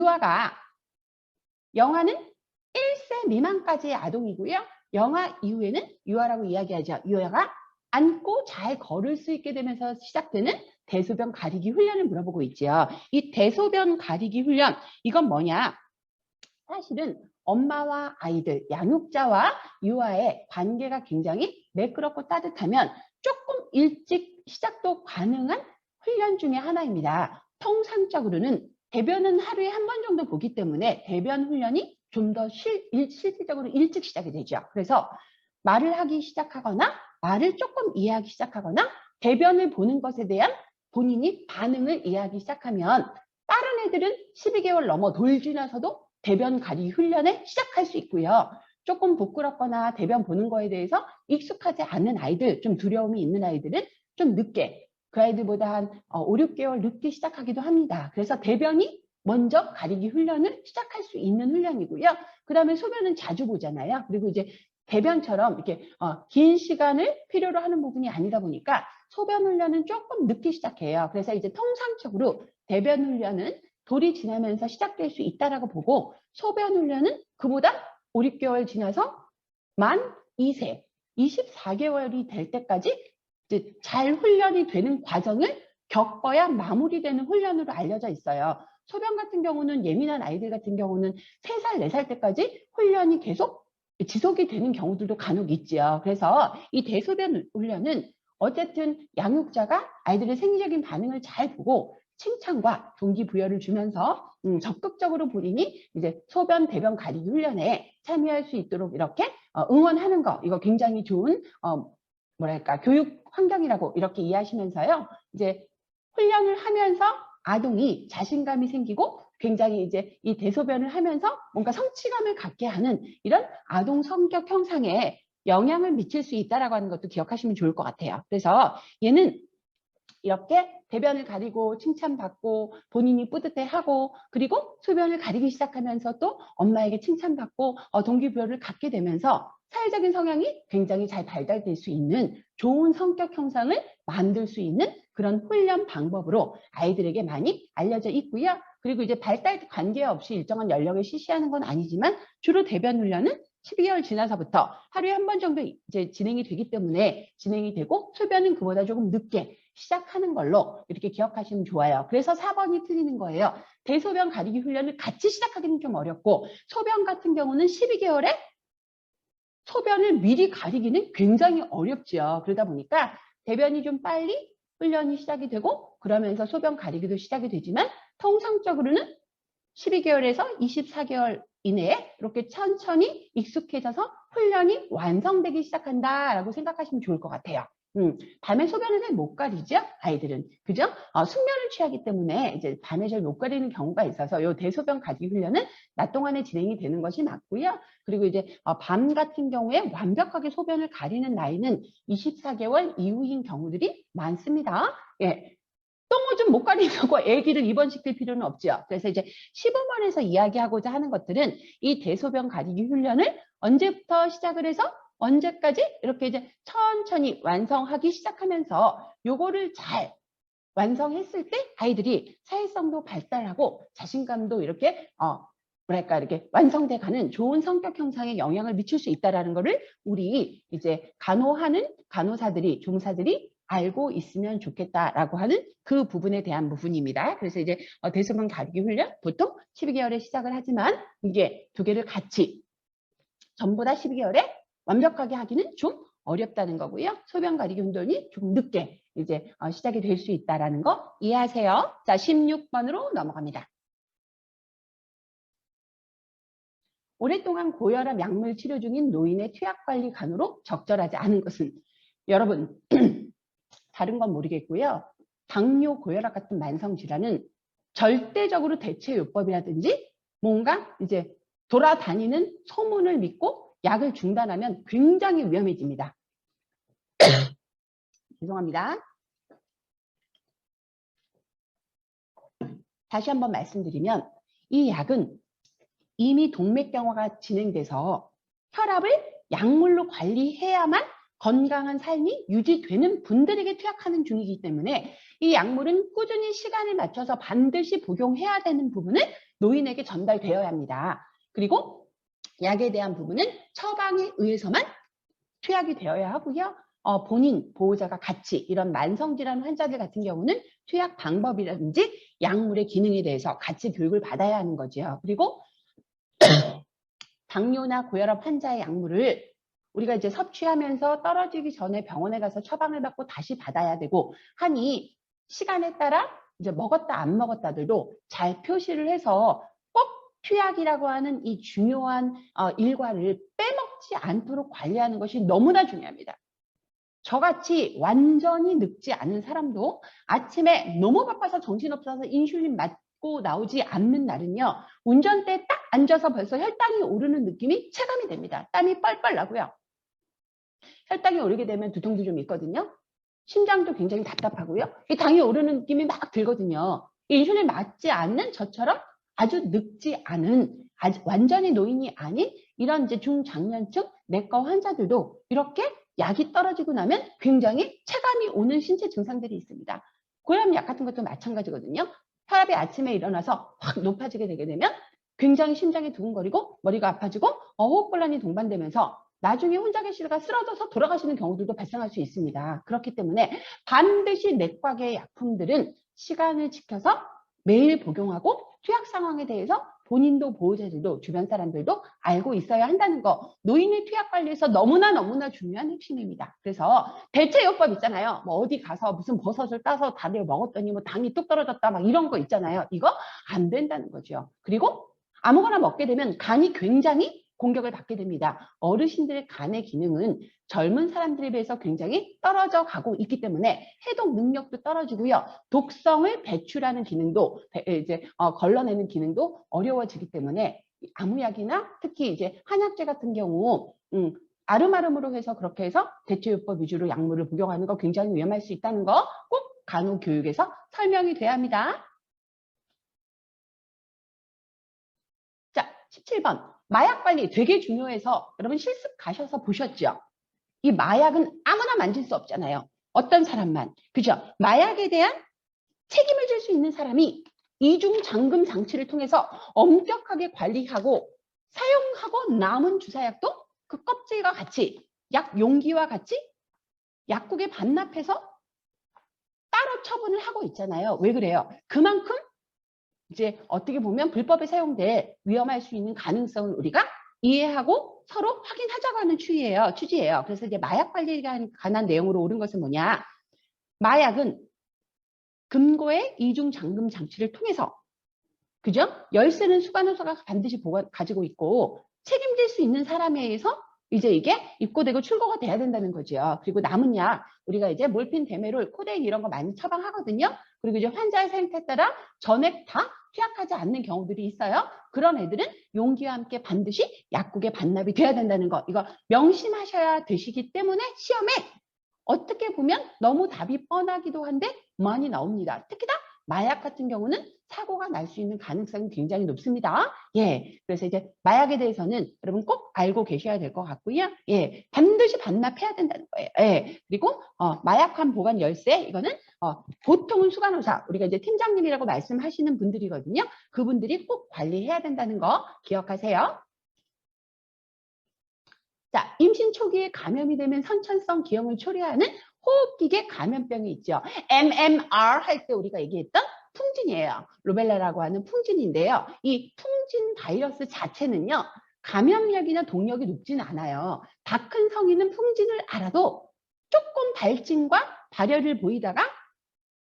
유아가 영아는 1세 미만까지의 아동이고요. 영아 이후에는 유아라고 이야기하죠. 유아가 앉고 잘 걸을 수 있게 되면서 시작되는 대소변 가리기 훈련을 물어보고 있죠. 이 대소변 가리기 훈련, 이건 뭐냐? 사실은 엄마와 아이들, 양육자와 유아의 관계가 굉장히 매끄럽고 따뜻하면 조금 일찍 시작도 가능한 훈련 중에 하나입니다. 통상적으로는 대변은 하루에 한 번 정도 보기 때문에 대변 훈련이 좀 더 실질적으로 일찍 시작이 되죠. 그래서 말을 하기 시작하거나 말을 조금 이해하기 시작하거나 대변을 보는 것에 대한 본인이 반응을 이해하기 시작하면 다른 애들은 12개월 넘어 돌 지나서도 대변 가리기 훈련을 시작할 수 있고요. 조금 부끄럽거나 대변 보는 거에 대해서 익숙하지 않은 아이들, 좀 두려움이 있는 아이들은 좀 늦게, 그 아이들보다 한 5, 6개월 늦게 시작하기도 합니다. 그래서 대변이 먼저 가리기 훈련을 시작할 수 있는 훈련이고요. 그 다음에 소변은 자주 보잖아요. 그리고 이제 대변처럼 이렇게 긴 시간을 필요로 하는 부분이 아니다 보니까 소변 훈련은 조금 늦게 시작해요. 그래서 이제 통상적으로 대변 훈련은 돌이 지나면서 시작될 수 있다라고 보고, 소변 훈련은 그보다 5, 6개월 지나서 만 2세, 24개월이 될 때까지 이제 잘 훈련이 되는 과정을 겪어야 마무리되는 훈련으로 알려져 있어요. 소변 같은 경우는 예민한 아이들 같은 경우는 3살, 4살 때까지 훈련이 계속 지속이 되는 경우들도 간혹 있지요. 그래서 이 대소변 훈련은 어쨌든 양육자가 아이들의 생리적인 반응을 잘 보고 칭찬과 동기부여를 주면서 적극적으로 본인이 이제 소변, 대변 가리기 훈련에 참여할 수 있도록 이렇게 응원하는 거, 이거 굉장히 좋은 뭐랄까 교육 환경이라고 이렇게 이해하시면서요. 이제 훈련을 하면서 아동이 자신감이 생기고 굉장히 이제 이 대소변을 하면서 뭔가 성취감을 갖게 하는 이런 아동 성격 형상에 영향을 미칠 수 있다라고 하는 것도 기억하시면 좋을 것 같아요. 그래서 얘는 이렇게 대변을 가리고 칭찬받고 본인이 뿌듯해하고, 그리고 소변을 가리기 시작하면서 또 엄마에게 칭찬받고 동기부여를 갖게 되면서 사회적인 성향이 굉장히 잘 발달될 수 있는 좋은 성격 형상을 만들 수 있는 그런 훈련 방법으로 아이들에게 많이 알려져 있고요. 그리고 이제 발달 관계없이 일정한 연령에 실시하는 건 아니지만 주로 대변 훈련은 12개월 지나서부터 하루에 한 번 정도 이제 진행이 되기 때문에 진행이 되고, 소변은 그보다 조금 늦게 시작하는 걸로 이렇게 기억하시면 좋아요. 그래서 4번이 틀리는 거예요. 대소변 가리기 훈련을 같이 시작하기는 좀 어렵고, 소변 같은 경우는 12개월에 소변을 미리 가리기는 굉장히 어렵죠. 그러다 보니까 대변이 좀 빨리 훈련이 시작이 되고 그러면서 소변 가리기도 시작이 되지만, 통상적으로는 12개월에서 24개월 이내에 이렇게 천천히 익숙해져서 훈련이 완성되기 시작한다라고 생각하시면 좋을 것 같아요. 밤에 소변을 잘 못 가리죠, 아이들은. 그죠? 숙면을 취하기 때문에 이제 밤에 잘 못 가리는 경우가 있어서 이 대소변 가리기 훈련은 낮 동안에 진행이 되는 것이 맞고요. 그리고 이제 밤 같은 경우에 완벽하게 소변을 가리는 나이는 24개월 이후인 경우들이 많습니다. 예. 똥을 좀 못 가리려고 아기를 입원시킬 필요는 없죠. 그래서 이제 시범원에서 이야기하고자 하는 것들은 이 대소변 가리기 훈련을 언제부터 시작을 해서 언제까지 이렇게 이제 천천히 완성하기 시작하면서 요거를 잘 완성했을 때 아이들이 사회성도 발달하고 자신감도 이렇게 뭐랄까 이렇게 완성돼 가는 좋은 성격 형상에 영향을 미칠 수 있다라는 거를 우리 이제 간호하는 간호사들이, 종사들이 알고 있으면 좋겠다라고 하는 그 부분에 대한 부분입니다. 그래서 이제 대소변 가리기 훈련 보통 12개월에 시작을 하지만 이게 두 개를 같이 전부 다 12개월에 완벽하게 하기는 좀 어렵다는 거고요. 소변 가리기 훈련이 좀 늦게 이제 시작이 될 수 있다라는 거 이해하세요. 자, 16번으로 넘어갑니다. 오랫동안 고혈압 약물 치료 중인 노인의 투약관리 간호로 적절하지 않은 것은, 여러분 다른 건 모르겠고요. 당뇨, 고혈압 같은 만성질환은 절대적으로 대체요법이라든지 뭔가 이제 돌아다니는 소문을 믿고 약을 중단하면 굉장히 위험해집니다. 죄송합니다. 다시 한번 말씀드리면 이 약은 이미 동맥경화가 진행돼서 혈압을 약물로 관리해야만 건강한 삶이 유지되는 분들에게 투약하는 중이기 때문에 이 약물은 꾸준히 시간을 맞춰서 반드시 복용해야 되는 부분을 노인에게 전달되어야 합니다. 그리고 약에 대한 부분은 처방에 의해서만 투약이 되어야 하고요. 본인, 보호자가 같이 이런 만성질환 환자들 같은 경우는 투약 방법이라든지 약물의 기능에 대해서 같이 교육을 받아야 하는 거죠. 그리고 당뇨나 고혈압 환자의 약물을 우리가 이제 섭취하면서 떨어지기 전에 병원에 가서 처방을 받고 다시 받아야 되고 하니 시간에 따라 이제 먹었다 안 먹었다들도 잘 표시를 해서 꼭 투약이라고 하는 이 중요한 일과를 빼먹지 않도록 관리하는 것이 너무나 중요합니다. 저같이 완전히 늙지 않은 사람도 아침에 너무 바빠서 정신없어서 인슐린 맞고 나오지 않는 날은요. 운전대에 딱 앉아서 벌써 혈당이 오르는 느낌이 체감이 됩니다. 땀이 뻘뻘 나고요. 혈당이 오르게 되면 두통도 좀 있거든요. 심장도 굉장히 답답하고요. 이 당이 오르는 느낌이 막 들거든요. 인슐린 맞지 않는 저처럼 아주 늙지 않은 완전히 노인이 아닌 이런 이제 중장년층 내과 환자들도 이렇게 약이 떨어지고 나면 굉장히 체감이 오는 신체 증상들이 있습니다. 고혈압약 같은 것도 마찬가지거든요. 혈압이 아침에 일어나서 확 높아지게 되게 되면 굉장히 심장이 두근거리고 머리가 아파지고 호흡곤란이 동반되면서 나중에 혼자 계시다가 쓰러져서 돌아가시는 경우들도 발생할 수 있습니다. 그렇기 때문에 반드시 내과계 약품들은 시간을 지켜서 매일 복용하고 투약 상황에 대해서 본인도 보호자들도 주변 사람들도 알고 있어야 한다는 거, 노인의 투약 관리에서 너무나 중요한 핵심입니다. 그래서 대체요법 있잖아요. 뭐 어디 가서 무슨 버섯을 따서 다들 먹었더니 뭐 당이 뚝 떨어졌다 막 이런 거 있잖아요. 이거 안 된다는 거죠. 그리고 아무거나 먹게 되면 간이 굉장히 공격을 받게 됩니다. 어르신들의 간의 기능은 젊은 사람들에 비해서 굉장히 떨어져 가고 있기 때문에 해독 능력도 떨어지고요. 독성을 배출하는 기능도 이제 걸러내는 기능도 어려워지기 때문에 아무약이나 특히 이제 한약재 같은 경우 아름아름으로 해서 그렇게 해서 대체요법 위주로 약물을 복용하는 거 굉장히 위험할 수 있다는 거 꼭 간호교육에서 설명이 돼야 합니다. 자, 17번. 마약 관리 되게 중요해서 여러분 실습 가셔서 보셨죠? 이 마약은 아무나 만질 수 없잖아요. 어떤 사람만. 그죠? 마약에 대한 책임을 질 수 있는 사람이 이중 잠금 장치를 통해서 엄격하게 관리하고 사용하고 남은 주사약도 그 껍질과 같이 약 용기와 같이 약국에 반납해서 따로 처분을 하고 있잖아요. 왜 그래요? 그만큼 이제 어떻게 보면 불법에 사용돼 위험할 수 있는 가능성을 우리가 이해하고 서로 확인하자고 하는 취지예요. 그래서 이제 마약 관리에 관한 내용으로 옳은 것은 뭐냐? 마약은 금고의 이중 잠금 장치를 통해서 그죠? 열쇠는 수간호사가 반드시 가지고 있고 책임질 수 있는 사람에 의해서 이제 이게 입고되고 출고가 돼야 된다는 거죠. 그리고 남은 약 우리가 이제 몰핀, 데메롤, 코데인 이런 거 많이 처방하거든요. 그리고 이제 환자의 상태에 따라 전액 다 투약하지 않는 경우들이 있어요. 그런 애들은 용기와 함께 반드시 약국에 반납이 돼야 된다는 거. 이거 명심하셔야 되시기 때문에 시험에 어떻게 보면 너무 답이 뻔하기도 한데 많이 나옵니다. 특히나 마약 같은 경우는 사고가 날 수 있는 가능성이 굉장히 높습니다. 예, 그래서 이제 마약에 대해서는 여러분 꼭 알고 계셔야 될 것 같고요. 예, 반드시 반납해야 된다는 거예요. 예, 그리고 마약한 보관 열쇠 이거는 보통은 수간호사 우리가 이제 팀장님이라고 말씀하시는 분들이거든요. 그분들이 꼭 관리해야 된다는 거 기억하세요. 자, 임신 초기에 감염이 되면 선천성 기형을 초래하는 호흡기계 감염병이 있죠. MMR 할 때 우리가 얘기했던 풍진이에요. 루벨라라고 하는 풍진인데요. 이 풍진 바이러스 자체는요. 감염력이나 동력이 높지는 않아요. 다 큰 성인은 풍진을 알아도 조금 발진과 발열을 보이다가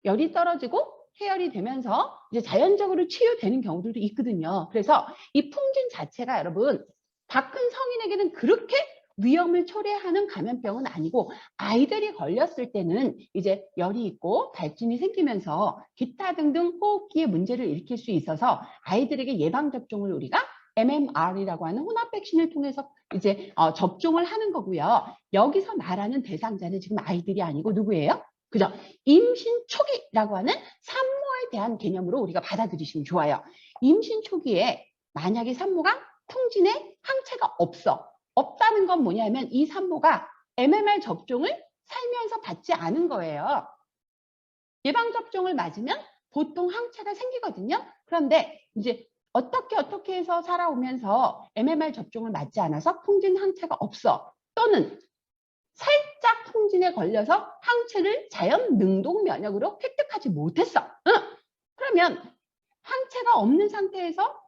열이 떨어지고 해열이 되면서 이제 자연적으로 치유되는 경우들도 있거든요. 그래서 이 풍진 자체가 여러분 다 큰 성인에게는 그렇게 위험을 초래하는 감염병은 아니고 아이들이 걸렸을 때는 이제 열이 있고 발진이 생기면서 기타 등등 호흡기에 문제를 일으킬 수 있어서 아이들에게 예방접종을 우리가 MMR이라고 하는 혼합 백신을 통해서 이제 접종을 하는 거고요. 여기서 말하는 대상자는 지금 아이들이 아니고 누구예요? 그죠? 임신 초기라고 하는 산모에 대한 개념으로 우리가 받아들이시면 좋아요. 임신 초기에 만약에 산모가 풍진에 항체가 없다는 건 뭐냐면 이 산모가 MMR 접종을 살면서 받지 않은 거예요. 예방접종을 맞으면 보통 항체가 생기거든요. 그런데 이제 어떻게 해서 살아오면서 MMR 접종을 맞지 않아서 풍진 항체가 없어. 또는 살짝 풍진에 걸려서 항체를 자연 능동 면역으로 획득하지 못했어. 그러면 항체가 없는 상태에서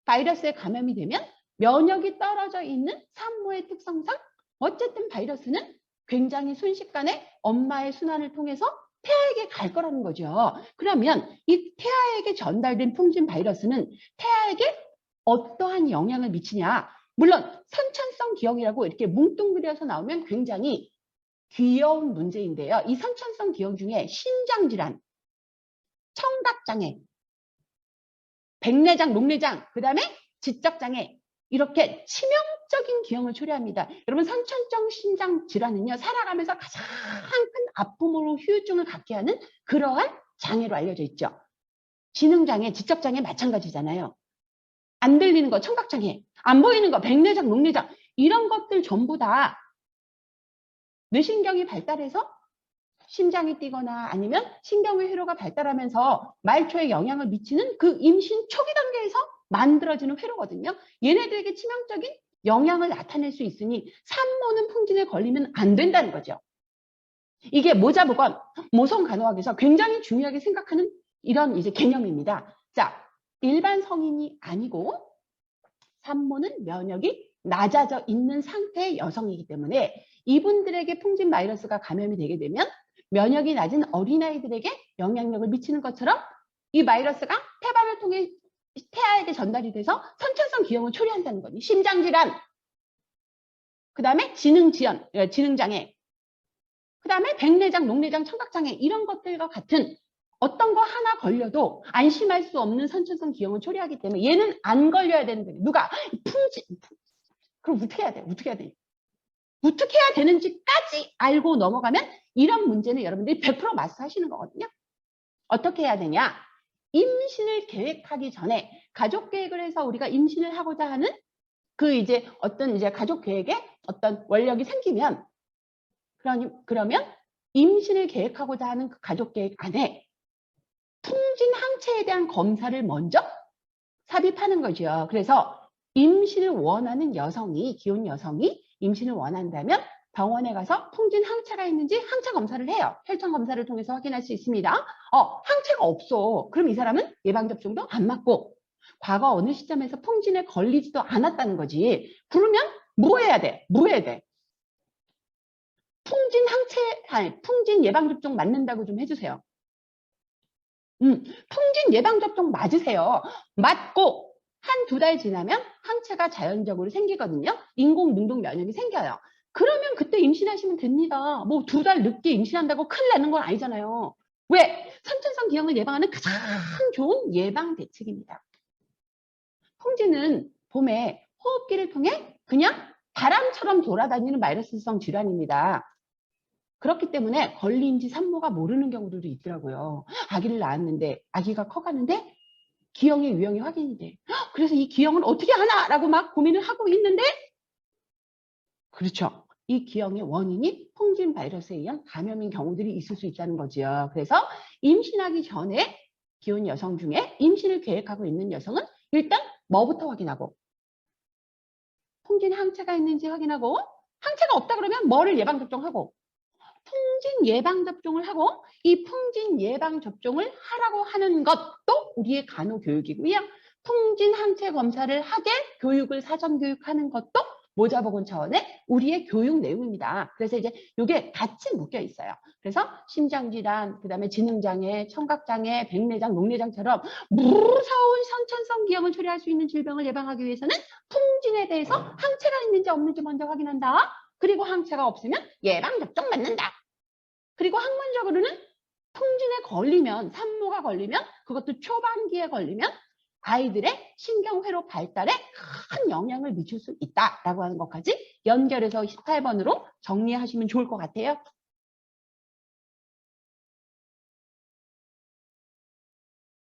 바이러스에 감염이 되면 면역이 떨어져 있는 산모의 특성상 어쨌든 바이러스는 굉장히 순식간에 엄마의 순환을 통해서 태아에게 갈 거라는 거죠. 그러면 이 태아에게 전달된 풍진 바이러스는 태아에게 어떠한 영향을 미치냐? 물론 선천성 기형이라고 이렇게 뭉뚱그려서 나오면 굉장히 귀여운 문제인데요. 이 선천성 기형 중에 신장질환, 청각장애, 백내장, 녹내장, 그 다음에 지적장애, 이렇게 치명적인 기형을 초래합니다. 여러분, 선천성 신장 질환은요, 살아가면서 가장 큰 아픔으로 후유증을 갖게 하는 그러한 장애로 알려져 있죠. 지능장애, 지적장애 마찬가지잖아요. 안 들리는 거 청각장애, 안 보이는 거 백내장, 녹내장, 이런 것들 전부 다 뇌신경이 발달해서 심장이 뛰거나 아니면 신경의 회로가 발달하면서 말초에 영향을 미치는 그 임신 초기 단계에서 만들어지는 회로거든요. 얘네들에게 치명적인 영향을 나타낼 수 있으니 산모는 풍진에 걸리면 안 된다는 거죠. 이게 모자보건 모성간호학에서 굉장히 중요하게 생각하는 이런 이제 개념입니다. 자, 일반 성인이 아니고 산모는 면역이 낮아져 있는 상태의 여성이기 때문에 이분들에게 풍진 바이러스가 감염이 되게 되면 면역이 낮은 어린아이들에게 영향력을 미치는 것처럼 이 바이러스가 태반을 통해 태아에게 전달이 돼서 선천성 기형을 초래한다는 거니. 심장질환, 그 다음에 지능장애, 그 다음에 백내장, 녹내장, 청각장애, 이런 것들과 같은 어떤 거 하나 걸려도 안심할 수 없는 선천성 기형을 초래하기 때문에 얘는 안 걸려야 되는 거예요. 누가? 풍진. 그럼 어떻게 해야 돼? 어떻게 해야 돼? 어떻게 해야 되는지까지 알고 넘어가면 이런 문제는 여러분들이 100% 마스터하시는 거거든요. 어떻게 해야 되냐? 임신을 계획하기 전에 가족 계획을 해서 우리가 임신을 하고자 하는 그 이제 어떤 이제 가족 계획에 어떤 원력이 생기면 그러면 임신을 계획하고자 하는 그 가족 계획 안에 풍진 항체에 대한 검사를 먼저 삽입하는 거죠. 그래서 임신을 원하는 여성이, 기혼 여성이 임신을 원한다면 병원에 가서 풍진 항체가 있는지 항체 검사를 해요. 혈청 검사를 통해서 확인할 수 있습니다. 항체가 없어. 그럼 이 사람은 예방접종도 안 맞고 과거 어느 시점에서 풍진에 걸리지도 않았다는 거지. 그러면 뭐 해야 돼? 뭐 해야 돼? 풍진 예방접종 맞는다고 좀 해주세요. 풍진 예방접종 맞으세요. 맞고 한두 달 지나면 항체가 자연적으로 생기거든요. 인공 능동 면역이 생겨요. 그러면 그때 임신하시면 됩니다. 뭐 2달 늦게 임신한다고 큰일 나는 건 아니잖아요. 왜? 선천성 기형을 예방하는 가장 좋은 예방 대책입니다. 풍진은 봄에 호흡기를 통해 그냥 바람처럼 돌아다니는 바이러스성 질환입니다. 그렇기 때문에 걸린지 산모가 모르는 경우들도 있더라고요. 아기를 낳았는데 아기가 커가는데 기형의 유형이 확인이 돼. 그래서 이 기형을 어떻게 하나라고 막 고민을 하고 있는데 그렇죠. 이 기형의 원인이 풍진 바이러스에 의한 감염인 경우들이 있을 수 있다는 거죠. 그래서 임신하기 전에 기혼 여성 중에 임신을 계획하고 있는 여성은 일단 뭐부터 확인하고 풍진 항체가 있는지 확인하고 항체가 없다 그러면 뭐를 예방접종하고 풍진 예방접종을 하고 이 풍진 예방접종을 하라고 하는 것도 우리의 간호교육이고요. 풍진 항체 검사를 하게 교육을 사전 교육하는 것도 모자보건 차원의 우리의 교육 내용입니다. 그래서 이제 이게 같이 묶여 있어요. 그래서 심장질환, 그 다음에 지능장애, 청각장애, 백내장, 녹내장처럼 무서운 선천성 기형을 초래할 수 있는 질병을 예방하기 위해서는 풍진에 대해서 항체가 있는지 없는지 먼저 확인한다. 그리고 항체가 없으면 예방접종 맞는다. 그리고 학문적으로는 풍진에 걸리면, 산모가 걸리면, 그것도 초반기에 걸리면 아이들의 신경회로 발달에 큰 영향을 미칠 수 있다라고 하는 것까지 연결해서 18번으로 정리하시면 좋을 것 같아요.